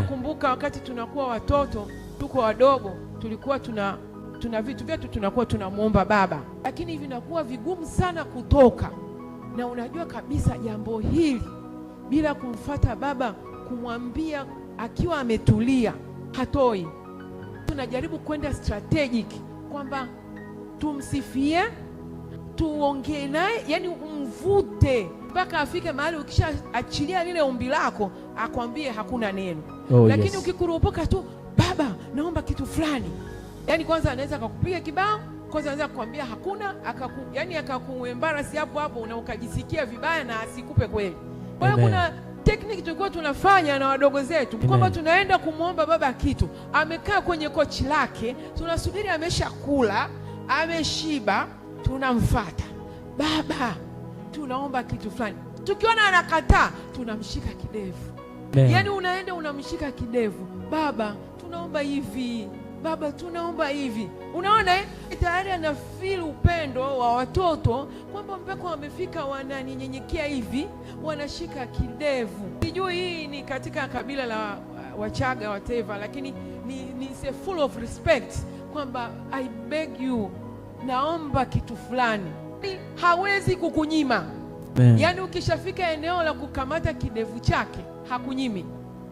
nakumbuka wakati tunakuwa watoto, tuko wadogo, tulikuwa tuna vitu vyetu tunakuwa tunamuomba Baba, lakini hivi inakuwa vigumu sana kutoka, na unajua kabisa jambo hili bila kumfuata Baba, kumwambia akiwa ametulia, hatoi. Tunajaribu kwenda strategic kwamba tumsifie, tuongee naye, yani umvute mpaka afike mahali ukishaachilia lile ombi lako akwambie hakuna neno. Lakini ukikurupuka tu, Baba naomba kitu fulani, yani kwanza anaweza akakupiga kibao, kwanza anaweza kukwambia hakuna, yani akakuembarasi hapo hapo na ukajisikia vibaya na asikupe kweli. Kwa hiyo kuna technique tulikuwa tunafanya na wadogo zetu kwamba tunaenda kumwomba Baba kitu, amekaa kwenye kochi lake, tunasubiri ameshakula, ameshiba, tunamfuata, Baba tunaomba kitu fulani. Tukiona anakataa, tunamshika kidevu. Yani unaenda unamshika kidevu, Baba tunaomba hivi, Baba tunaomba hivi. Unaona tayari ana feel upendo wa watoto kwamba mpaka wamefika wananinyenyekea hivi, wanashika kidevu. Sijui hii ni katika kabila la Wachaga whatever, lakini ni full of respect kwamba I beg you, naomba kitu fulani. Hawezi kukunyima. Yani ukishafika eneo la kukamata kidevu chake hakunyimi.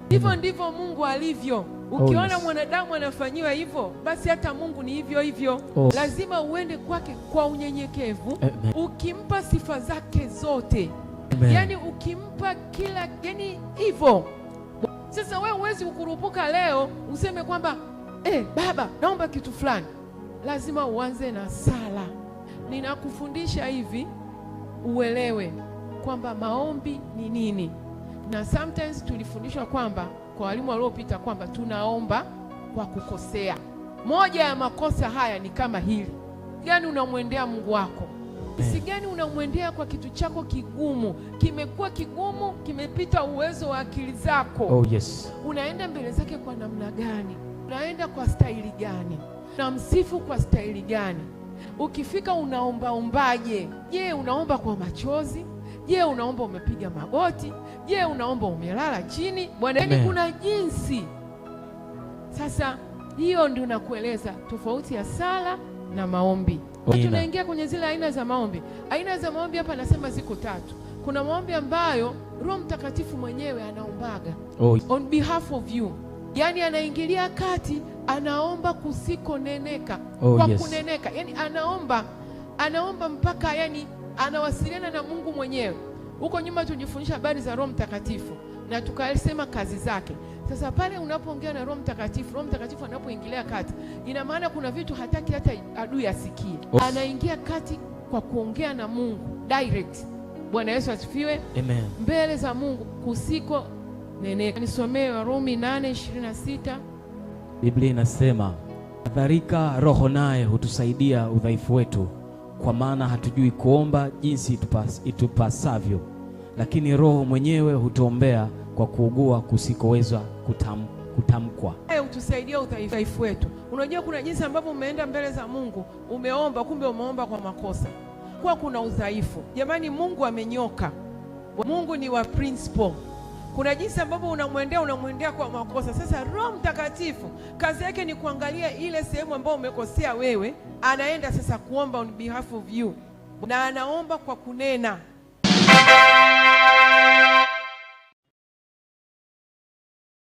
Hivyo ndivyo Mungu alivyo. Ukiona mwanadamu anafanyiwa hivyo, basi hata Mungu ni hivyo hivyo. Lazima uende kwake kwa unyenyekevu, ukimpa sifa zake zote. Yani ukimpa kila, yani hivyo. Sasa wewe huwezi kukurupuka leo useme kwamba Baba naomba kitu fulani. Lazima uanze na sala. Ninakufundisha hivi uelewe kwamba maombi ni nini. Na sometimes tulifundishwa kwamba kwa walimu waliopita kwamba tunaomba kwa kukosea. Moja ya makosa haya ni kama hili. Gani unamwendea Mungu wako? Si gani unamwendea kwa kitu chako kigumu, kimekuwa kigumu, kimepita uwezo wa akili zako. Unaenda mbele zake kwa namna gani? Unaenda kwa staili gani? Unamsifu kwa staili gani? Ukifika unaombaje? Je, unaomba kwa machozi? Je, unaomba umepiga magoti? Je, unaomba umelala chini? Bwana, kuna jinsi. Sasa hiyo ndio nakueleza tofauti ya sala na maombi. Tunaingia kwenye zile aina za maombi. Aina za maombi hapa nasema ziko tatu. Kuna maombi ambayo Roho Mtakatifu mwenyewe anaombaga on behalf of you. Yani anaingilia kati, anaomba kusikoneneka, kwa kuneneka. Yani anaomba mpaka yani anawasiliana na Mungu mwenyewe. Huko nyuma tulifundisha habari za Roho Mtakatifu na tukasema kazi zake. Sasa pale unapoongea na Roho Mtakatifu, Roho Mtakatifu anapoingilia kati, ina maana kuna vitu hataki hata adui asikie. Anaingia kati kwa kuongea na Mungu direct. Bwana Yesu asifiwe. Amen. Mbele za Mungu kusiko neneka. Nisomee Warumi 8:26. Biblia inasema, kadhalika Roho naye hutusaidia udhaifu wetu, kwa maana hatujui kuomba jinsi itupasavyo, lakini Roho mwenyewe hutuombea kwa kuugua kusikowezwa kutamkwa. Hutusaidia udhaifu wetu. Unajua kuna jinsi ambavyo umeenda mbele za Mungu, umeomba, kumbe umeomba kwa makosa, kwa kuna udhaifu. Jamani, Mungu amenyoka. Mungu ni wa principle. Kuna jinsi ambavyo unamwendea kwa makosa. Sasa Roho Mtakatifu kazi yake ni kuangalia ile sehemu ambayo umekosea wewe, anaenda sasa kuomba on behalf of you, na anaomba kwa kunena.